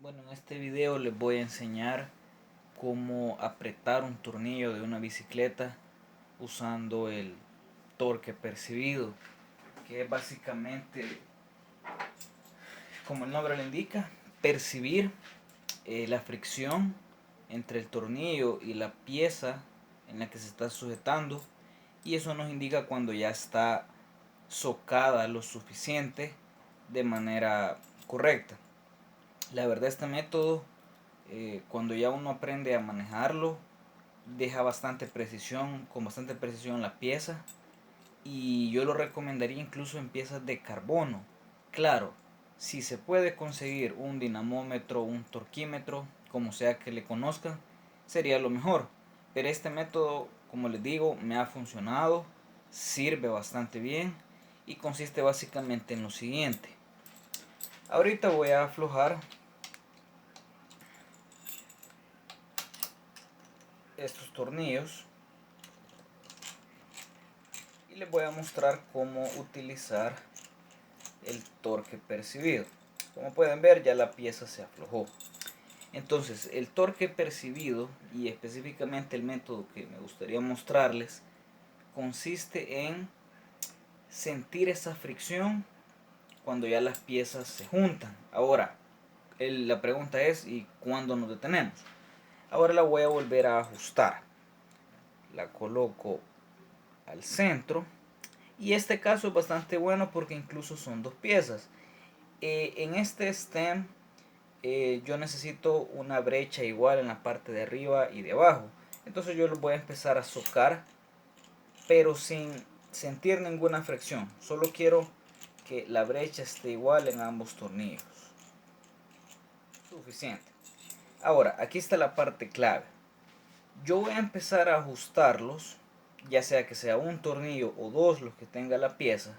Bueno, en este video les voy a enseñar cómo apretar un tornillo de una bicicleta usando el torque percibido, que es básicamente, como el nombre lo indica, percibir la fricción entre el tornillo y la pieza en la que se está sujetando, y eso nos indica cuando ya está socada lo suficiente de manera correcta. La verdad, este método, cuando ya uno aprende a manejarlo, deja con bastante precisión la pieza, y yo lo recomendaría incluso en piezas de carbono. Claro, si se puede conseguir un dinamómetro, un torquímetro, como sea que le conozcan, sería lo mejor. Pero este método, como les digo, me ha funcionado, sirve bastante bien y consiste básicamente en lo siguiente. Ahorita voy a aflojar estos tornillos y les voy a mostrar cómo utilizar el torque percibido. Como pueden ver, ya la pieza se aflojó. Entonces, el torque percibido, y específicamente el método que me gustaría mostrarles, consiste en sentir esa fricción cuando ya las piezas se juntan. Ahora, la pregunta es, ¿y cuándo nos detenemos? Ahora la voy a volver a ajustar. La coloco al centro. Y este caso es bastante bueno porque incluso son dos piezas. En este stem yo necesito una brecha igual en la parte de arriba y de abajo. Entonces yo lo voy a empezar a socar, pero sin sentir ninguna fricción. Solo quiero que la brecha esté igual en ambos tornillos. Suficiente. Ahora, aquí está la parte clave. Yo voy a empezar a ajustarlos, ya sea que sea un tornillo o dos los que tenga la pieza.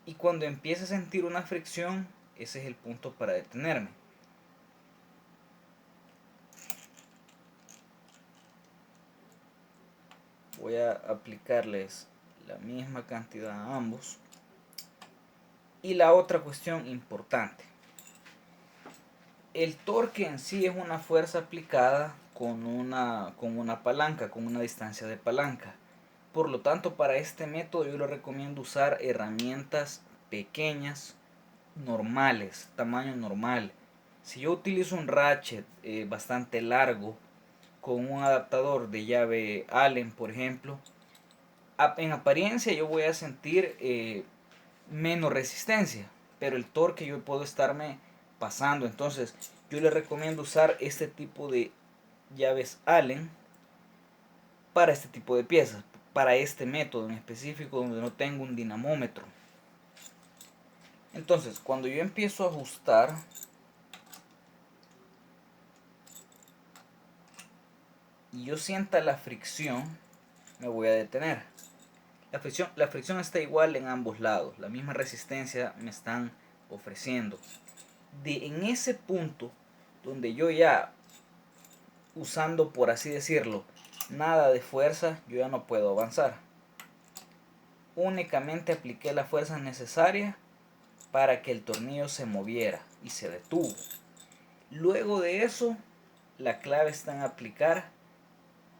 Y cuando empiece a sentir una fricción, ese es el punto para detenerme. Voy a aplicarles la misma cantidad a ambos. Y la otra cuestión importante. El torque en sí es una fuerza aplicada con una palanca, con una distancia de palanca. Por lo tanto, para este método yo le recomiendo usar herramientas pequeñas, normales, tamaño normal. Si yo utilizo un ratchet bastante largo con un adaptador de llave Allen, por ejemplo, en apariencia yo voy a sentir menos resistencia, pero el torque yo puedo estarme pasando. Entonces yo les recomiendo usar este tipo de llaves Allen para este tipo de piezas, para este método en específico donde no tengo un dinamómetro. Entonces, cuando yo empiezo a ajustar, y yo sienta la fricción, me voy a detener. La fricción está igual en ambos lados, la misma resistencia me están ofreciendo. En ese punto donde yo ya, usando por así decirlo, nada de fuerza, yo ya no puedo avanzar. Únicamente apliqué la fuerza necesaria para que el tornillo se moviera y se detuvo. Luego de eso, la clave está en aplicar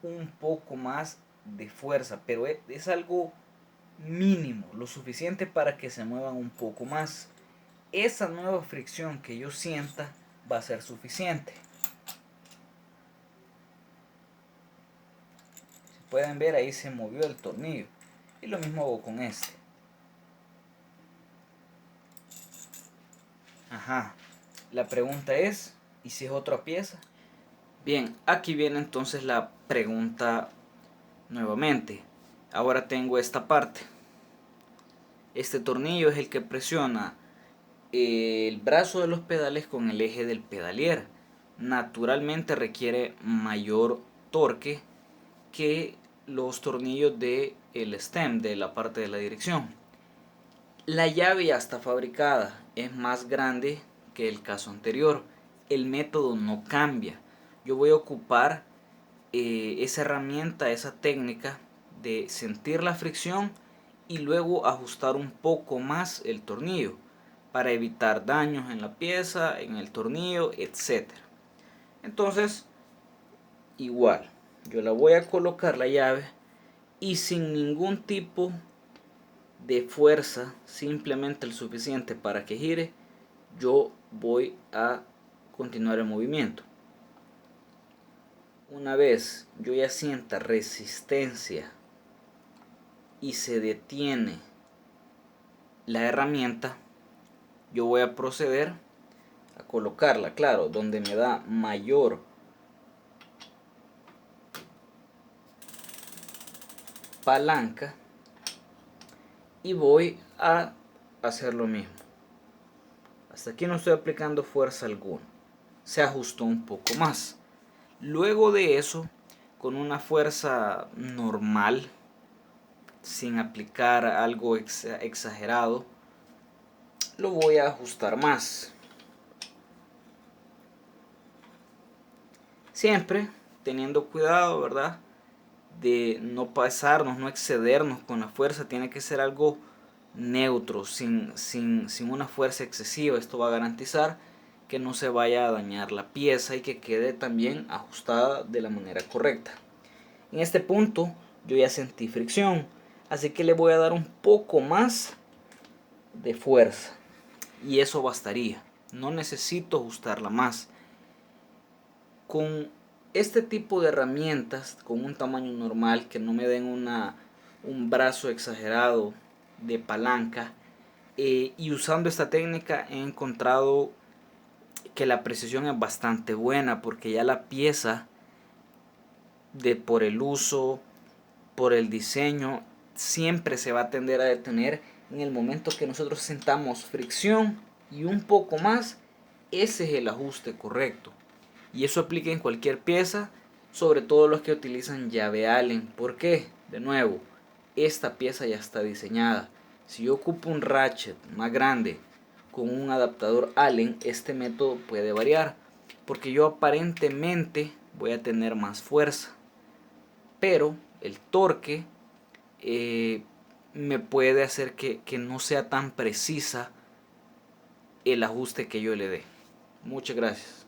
un poco más de fuerza, pero es algo mínimo, lo suficiente para que se muevan un poco más. Esa nueva fricción que yo sienta va a ser suficiente. Si pueden ver, ahí se movió el tornillo. Y lo mismo hago con este. Ajá. La pregunta es, ¿y si es otra pieza? Bien, aquí viene entonces la pregunta nuevamente. Ahora tengo esta parte. Este tornillo es el que presiona el brazo de los pedales con el eje del pedalier. Naturalmente requiere mayor torque que los tornillos del stem, de la parte de la dirección. La llave ya está fabricada, es más grande que el caso anterior. El método no cambia. Yo voy a ocupar esa herramienta, esa técnica de sentir la fricción y luego ajustar un poco más el tornillo. para evitar daños en la pieza, en el tornillo, etc. Entonces, igual, yo la voy a colocar la llave y sin ningún tipo de fuerza, simplemente el suficiente para que gire, yo voy a continuar el movimiento. Una vez yo ya sienta resistencia y se detiene la herramienta, yo voy a proceder a colocarla, claro, donde me da mayor palanca, y voy a hacer lo mismo. Hasta aquí no estoy aplicando fuerza alguna, se ajustó un poco más. Luego de eso, con una fuerza normal, sin aplicar algo exagerado, lo voy a ajustar más. Siempre teniendo cuidado, ¿verdad?, de no pasarnos, no excedernos con la fuerza. Tiene que ser algo neutro, sin una fuerza excesiva. Esto va a garantizar que no se vaya a dañar la pieza y que quede también ajustada de la manera correcta. En este punto yo ya sentí fricción, así que le voy a dar un poco más de fuerza y eso bastaría. No necesito ajustarla más. Con este tipo de herramientas, con un tamaño normal, que no me den un brazo exagerado de palanca, y usando esta técnica he encontrado que la precisión es bastante buena, porque ya la pieza, por el uso, por el diseño, siempre se va a tender a detener en el momento que nosotros sentamos fricción y un poco más. Ese es el ajuste correcto, y eso aplica en cualquier pieza, sobre todo los que utilizan llave Allen. ¿Por qué? De nuevo, esta pieza ya está diseñada. Si yo ocupo un ratchet más grande con un adaptador Allen, este método puede variar, porque yo aparentemente voy a tener más fuerza, pero el torque me puede hacer que no sea tan precisa el ajuste que yo le dé. Muchas gracias.